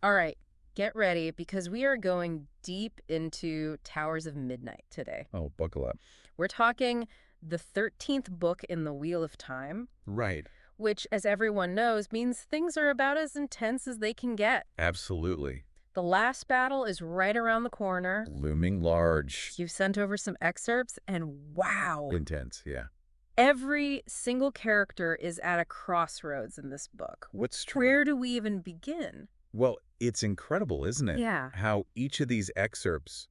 All right, get ready because we are going deep into Towers of Midnight today. Oh, buckle up. We're talking the 13th book in the Wheel of Time, Right. which, as everyone knows, means things are about as intense as they can get. Absolutely. The last battle is right around the corner. Looming large. You've sent over some excerpts, and wow, Intense, yeah. every single character is at a crossroads in this book. What's true? Where do we even begin? Well, it's incredible, isn't it? Yeah. How each of these excerpts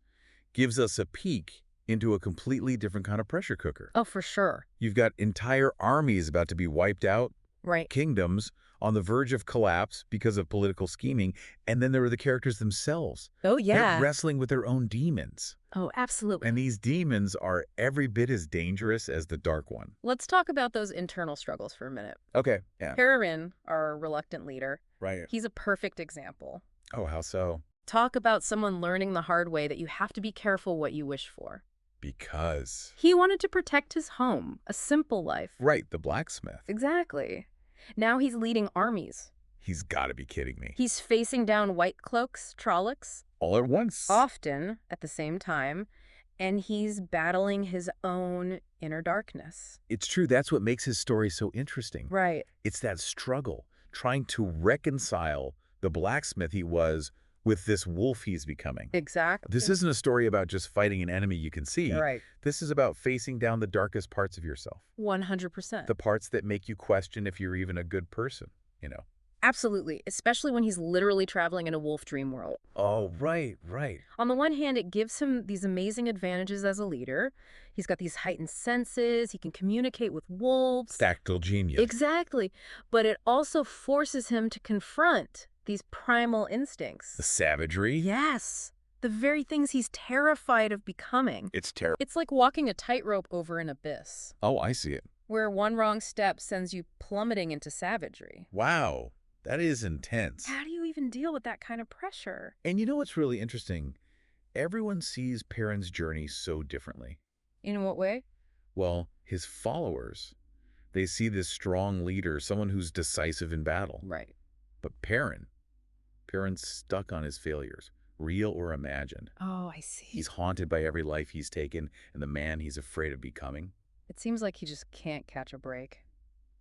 gives us a peek into a completely different kind of pressure cooker. Oh, for sure. You've got entire armies about to be wiped out, Right. kingdoms on the verge of collapse because of political scheming, and then there are the characters themselves. Oh, They're yeah. wrestling with their own demons. Oh, absolutely. And these demons are every bit as dangerous as the Dark One. Let's talk about those internal struggles for a minute. Okay, yeah. Perrin, our reluctant leader, Right. he's a perfect example. Oh, how so? Talk about someone learning the hard way that you have to be careful what you wish for. Because. He wanted to protect his home, a simple life. Right, the blacksmith. Exactly. Now he's leading armies. He's got to be kidding me. He's facing down white cloaks, Trollocs, All at once. often at the same time, and he's battling his own inner darkness. It's true. That's what makes his story so interesting. Right. It's that struggle, trying to reconcile the blacksmith he was with this wolf he's becoming. Exactly. This isn't a story about just fighting an enemy you can see. Right. This is about facing down the darkest parts of yourself. 100%. The parts that make you question if you're even a good person, you know. Absolutely, especially when he's literally traveling in a wolf dream world. Oh, right, right. On the one hand, it gives him these amazing advantages as a leader. He's got these heightened senses. He can communicate with wolves. Tactile genius. Exactly. But it also forces him to confront these primal instincts. The savagery. Yes. The very things he's terrified of becoming. It's terrible. It's like walking a tightrope over an abyss, Oh, I see it. where one wrong step sends you plummeting into savagery. Wow, that is intense. How do you even deal with that kind of pressure? And you know what's really interesting? Everyone sees Perrin's journey so differently. In what way? Well, his followers, they see this strong leader, someone who's decisive in battle. Right. But Perrin's stuck on his failures, real or imagined. Oh, I see. He's haunted by every life he's taken and the man he's afraid of becoming. It seems like he just can't catch a break.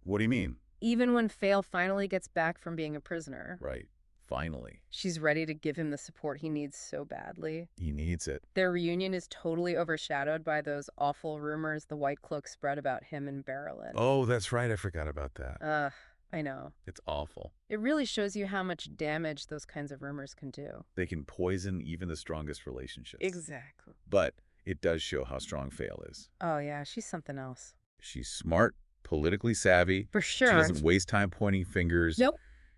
What do you mean? Even when Fail finally gets back from being a prisoner, Right. Finally. she's ready to give him the support he needs so badly. He needs it. Their reunion is totally overshadowed by those awful rumors the White Cloak spread about him and Barrelin. Oh, that's right. I forgot about that. Ugh, I know. It's awful. It really shows you how much damage those kinds of rumors can do. They can poison even the strongest relationships. Exactly. But it does show how strong Fail is. Oh, yeah, she's something else. She's smart, politically savvy. For She sure. doesn't waste time pointing fingers. Nope.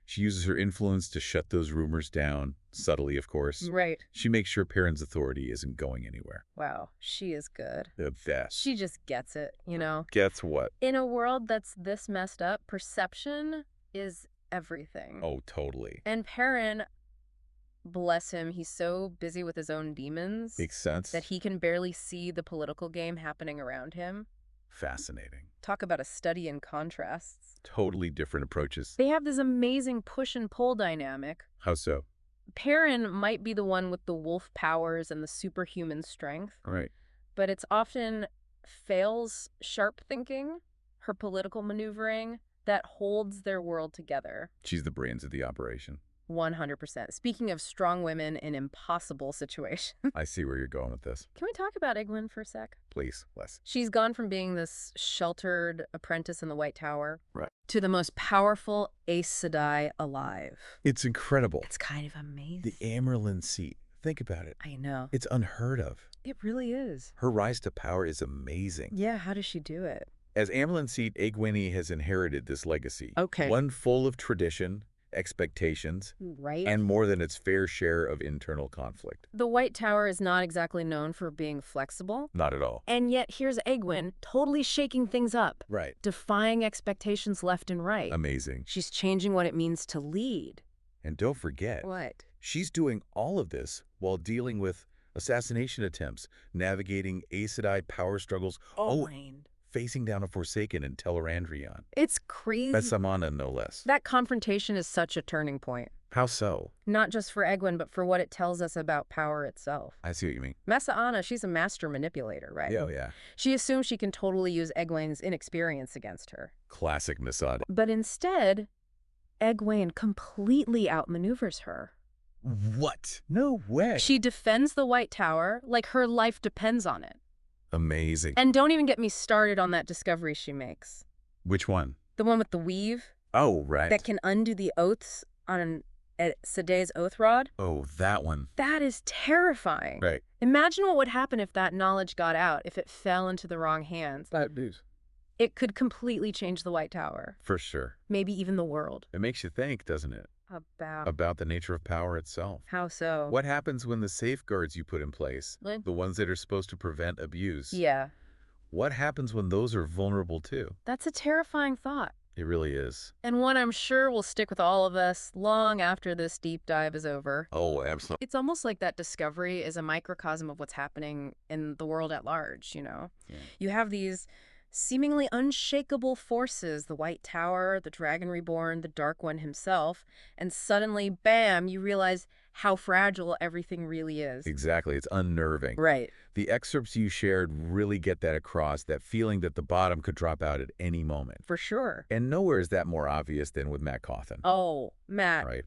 She uses her influence to shut those rumors down, subtly, of course. Right. She makes sure Perrin's authority isn't going anywhere. Wow, she is good. The best. She just gets it, you know? Gets what? In a world that's this messed up, perception is everything. Oh, totally. And Perrin, bless him, he's so busy with his own demons Makes sense. that he can barely see the political game happening around him. Fascinating. Talk about a study in contrasts. Totally different approaches. They have this amazing push and pull dynamic. How so? Perrin might be the one with the wolf powers and the superhuman strength, Right. but it's often Fail's sharp thinking, her political maneuvering, that holds their world together. She's the brains of the operation. 100%. Speaking of strong women in impossible situations, I see where you're going with this. can we talk about Egwene for a sec? Please, Les. She's gone from being this sheltered apprentice in the White Tower Right. to the most powerful Aes Sedai alive. It's incredible. It's kind of amazing. The Amerlin seat. Think about it. I know. It's unheard of. It really is. Her rise to power is amazing. Yeah, how does she do it? As Amerlin seat, Egwene has inherited this legacy. Okay. One full of tradition, expectations, Right? and more than its fair share of internal conflict. The White Tower is not exactly known for being flexible. Not at all. And yet here's Egwene totally shaking things up, Right. defying expectations left and right. Amazing. She's changing what it means to lead. And don't forget, What? she's doing all of this while dealing with assassination attempts, navigating Aes Sedai power struggles, Mind. facing down a Forsaken in Tel'aran'rhion. It's crazy. Bessamana, no less. That confrontation is such a turning point. How so? Not just for Egwene, but for what it tells us about power itself. I see what you mean. Mesa Anna, she's a master manipulator, right? Yeah, yeah. She assumes she can totally use Egwene's inexperience against her. Classic Masad. But instead, Egwene completely outmaneuvers her. What? No way. She defends the White Tower like her life depends on it. Amazing. And don't even get me started on that discovery she makes. Which one? The one with the weave Oh, right. that can undo the oaths on Saday's oath rod. Oh, that one. That is terrifying. Right. Imagine what would happen if that knowledge got out, if it fell into the wrong hands. Bad news. It could completely change the White Tower. For sure. Maybe even the world. It makes you think, doesn't it? About the nature of power itself. How so? What happens when the safeguards you put in place, What? the ones that are supposed to prevent abuse, Yeah. what happens when those are vulnerable too? That's a terrifying thought. It really is. And one I'm sure will stick with all of us long after this deep dive is over. Oh, absolutely. It's almost like that discovery is a microcosm of what's happening in the world at large, you know? Yeah. You have these seemingly unshakable forces, the White Tower, the Dragon Reborn, the Dark One himself, and suddenly, bam, you realize how fragile everything really is. Exactly. It's unnerving. Right. The excerpts you shared really get that across, that feeling that the bottom could drop out at any moment. For sure. And nowhere is that more obvious than with Matt Cawthon. Oh, Matt, Right.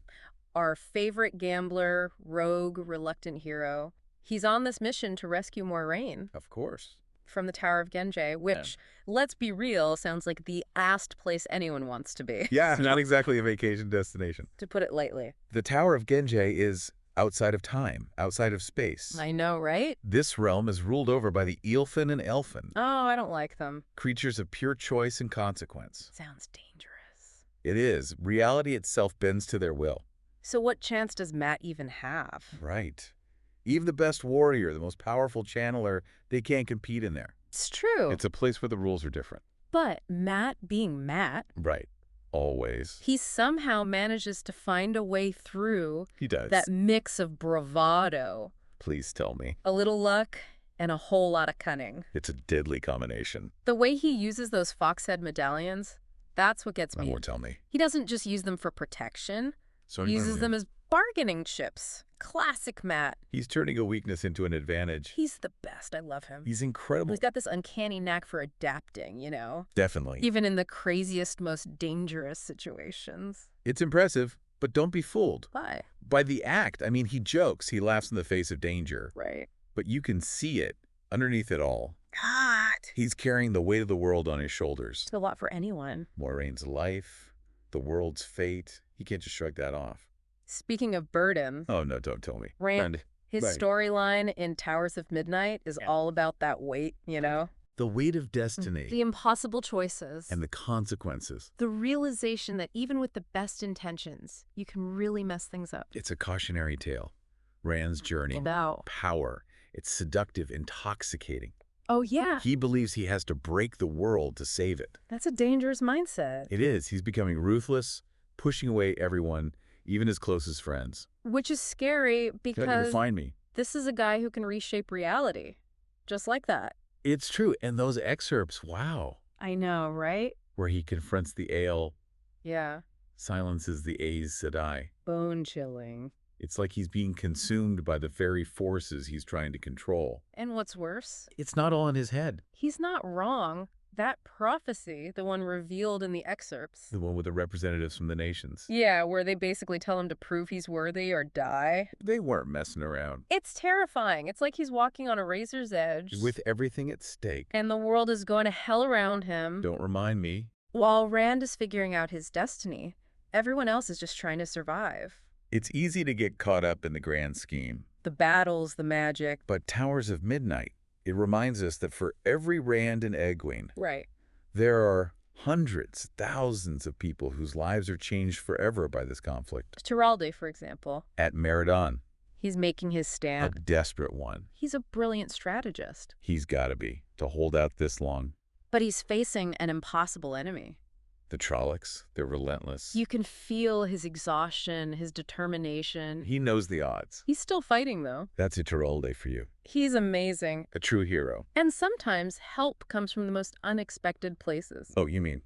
our favorite gambler, rogue, reluctant hero. He's on this mission to rescue Moiraine Of course. from the Tower of Genji, which, let's be real, sounds like the last place anyone wants to be. Yeah, not exactly a vacation destination. To put it lightly. The Tower of Genji is outside of time, outside of space. I know, right? This realm is ruled over by the Eelfin and Elfin, Oh, I don't like them. creatures of pure choice and consequence. Sounds dangerous. It is. Reality itself bends to their will. So what chance does Matt even have? Right. Even the best warrior, the most powerful channeler, they can't compete in there. It's true. It's a place where the rules are different. But Matt being Matt, Right. Always. he somehow manages to find a way through He does. that mix of bravado, Please tell me. a little luck, and a whole lot of cunning. It's a deadly combination. The way he uses those fox head medallions, that's what gets I me. won't tell me. He doesn't just use them for protection. So He uses them as bargaining chips. Classic Matt. He's turning a weakness into an advantage. He's the best. I love him. He's incredible. He's got this uncanny knack for adapting, you know? Definitely. Even in the craziest, most dangerous situations. It's impressive, but don't be fooled. Why? By the act, I mean, he jokes, he laughs in the face of danger, Right. but you can see it underneath it all. God. He's carrying the weight of the world on his shoulders. It's a lot for anyone. Moiraine's life, the world's fate. He can't just shrug that off. Speaking of burden, Oh, no, don't tell me. Rand, his right. storyline in Towers of Midnight is all about that weight, you know? The weight of destiny The impossible choices. and the consequences. The realization that even with the best intentions, you can really mess things up. It's a cautionary tale. Rand's journey. Wow. Power. It's seductive, intoxicating. Oh, yeah. He believes he has to break the world to save it. That's a dangerous mindset. It is. He's becoming ruthless, pushing away everyone, even his closest friends. Which is scary You're because find me. this is a guy who can reshape reality. Just like that. It's true. And those excerpts, wow. I know, right? Where he confronts the ale, Yeah. silences the Aes Sedai. Bone chilling. It's like he's being consumed by the very forces he's trying to control. And what's worse, It's not all in his head. he's not wrong. That prophecy, the one revealed in the excerpts. The one with the representatives from the nations. Yeah, where they basically tell him to prove he's worthy or die. They weren't messing around. It's terrifying. It's like he's walking on a razor's edge. With everything at stake. And the world is going to hell around him. Don't remind me. While Rand is figuring out his destiny, everyone else is just trying to survive. It's easy to get caught up in the grand scheme. The battles, the magic. But Towers of Midnight, it reminds us that for every Rand and Egwene, Right. there are hundreds, thousands of people whose lives are changed forever by this conflict. Tiralde, for example. At Meridon, He's making his a stand. desperate one. He's a brilliant strategist. He's got to be, to hold out this long. But he's facing an impossible enemy. The Trollocs, they're relentless. You can feel his exhaustion, his determination. He knows the odds. He's still fighting, though. That's a Tiralde for you. He's amazing. A true hero. And sometimes help comes from the most unexpected places. Oh, you mean?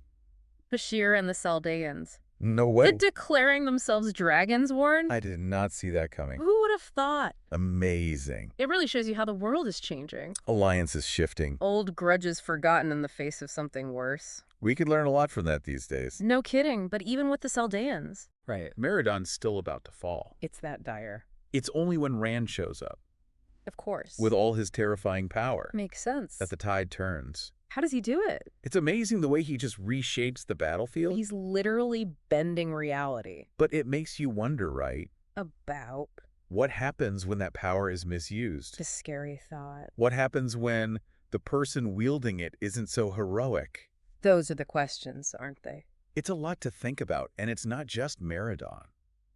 Bashir and the Saldeans. No The way. declaring themselves dragons one? I did not see that coming. Who would have thought? Amazing. It really shows you how the world is changing. Alliance is shifting. Old grudges forgotten in the face of something worse. We could learn a lot from that these days. No kidding, but even with the Saldeans. Right. Meridon's still about to fall. It's that dire. It's only when Rand shows up, Of course. with all his terrifying power, Makes sense. that the tide turns. How does he do it? It's amazing the way he just reshapes the battlefield. He's literally bending reality. But it makes you wonder, right? About What happens when that power is misused? the scary thought. What happens when the person wielding it isn't so heroic? Those are the questions, aren't they? It's a lot to think about, and it's not just Meridon.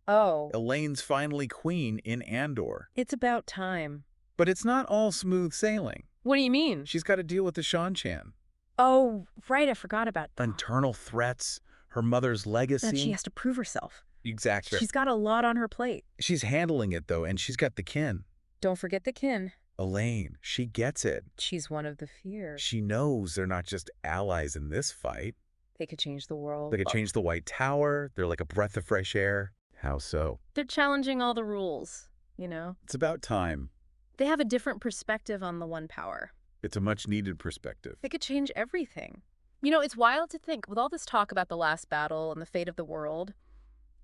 Oh, Elaine's finally queen in Andor. it's about time. But it's not all smooth sailing. What do you mean? She's got to deal with the Shan-Chan. Oh, right, I forgot about that. Internal threats, her mother's legacy. That she has to prove herself. Exactly. She's got a lot on her plate. She's handling it, though, and she's got the kin. Don't forget the kin. Elaine, she gets it. She's one of the few. She knows they're not just allies in this fight. They could change the world. They could change the White Tower. They're like a breath of fresh air. How so? They're challenging all the rules, you know? It's about time. They have a different perspective on the One Power. It's a much-needed perspective. They could change everything. You know, it's wild to think, with all this talk about the last battle and the fate of the world,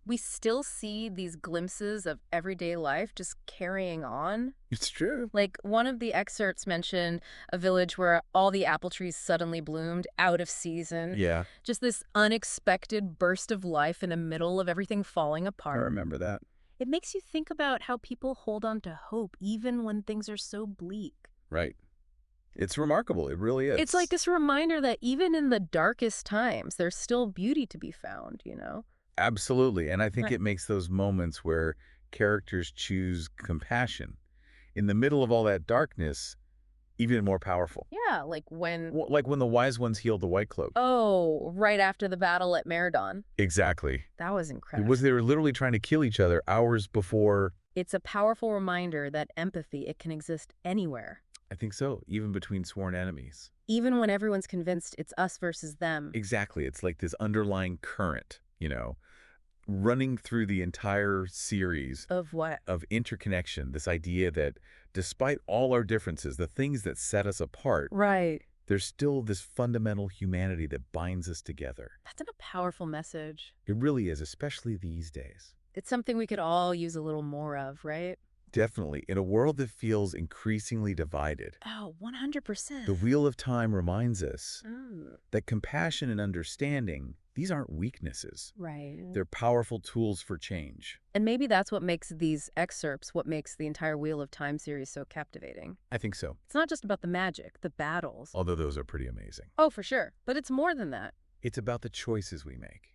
we still see these glimpses of everyday life just carrying on. It's true. Like, one of the excerpts mentioned a village where all the apple trees suddenly bloomed out of season. Yeah, Just this unexpected burst of life in the middle of everything falling I apart. remember that. It makes you think about how people hold on to hope even when things are so bleak. Right. It's remarkable. It really is. It's like this reminder that even in the darkest times, there's still beauty to be found, you know? Absolutely. And I think Right. it makes those moments where characters choose compassion in the middle of all that darkness even more powerful. Yeah, like when... Like when the wise ones healed the White Cloak. Oh, right after the battle at Meridon. Exactly. That was It incredible. was they were literally trying to kill each other hours before. It's a powerful reminder that empathy, it can exist anywhere. I think so, even between sworn enemies. Even when everyone's convinced it's us versus them. Exactly. It's like this underlying current, running through the entire series Of what? of interconnection, this idea that despite all our differences, the things that set us apart, Right. there's still this fundamental humanity that binds us together. That's a powerful message. It really is, especially these days. It's something we could all use a little more of, right? Definitely. In a world that feels increasingly divided, Oh, 100%. the Wheel of Time reminds us Mm, that compassion and understanding, these aren't weaknesses. right. They're powerful tools for change. And maybe that's what makes these excerpts, what makes the entire Wheel of Time series so captivating. I think so, It's not just about the magic, the battles. although those are pretty amazing. Oh, for sure. But it's more than that. It's about the choices we make.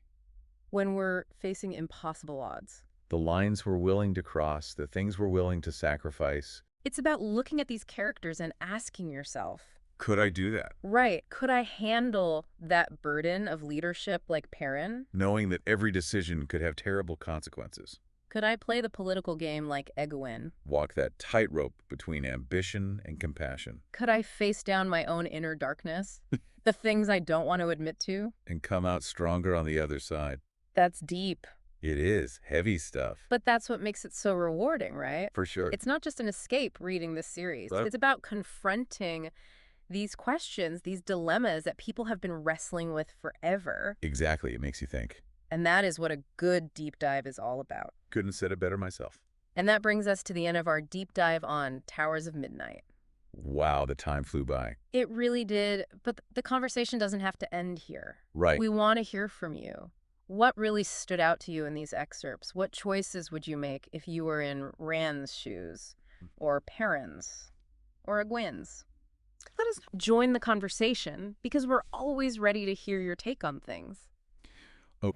When we're facing impossible odds. The lines we're willing to cross, the things we're willing to sacrifice. It's about looking at these characters and asking yourself, Could I do that? right, could I handle that burden of leadership like Perrin? Knowing that every decision could have terrible consequences. Could I play the political game like Egwene? Walk that tightrope between ambition and compassion. Could I face down my own inner darkness? The things I don't want to admit to? And come out stronger on the other side. That's deep. It is heavy stuff. But that's what makes it so rewarding, right? For sure. It's not just an escape reading this series. Right. It's about confronting these questions, these dilemmas that people have been wrestling with forever. Exactly. It makes you think. And that is what a good deep dive is all about. Couldn't have said it better myself. And that brings us to the end of our deep dive on Towers of Midnight. Wow, the time flew by. It really did, but the conversation doesn't have to end here. Right. We want to hear from you. What really stood out to you in these excerpts? What choices would you make if you were in Rand's shoes, or Perrin's, or Egwene's? Let us join the conversation because we're always ready to hear your take on things. Oh.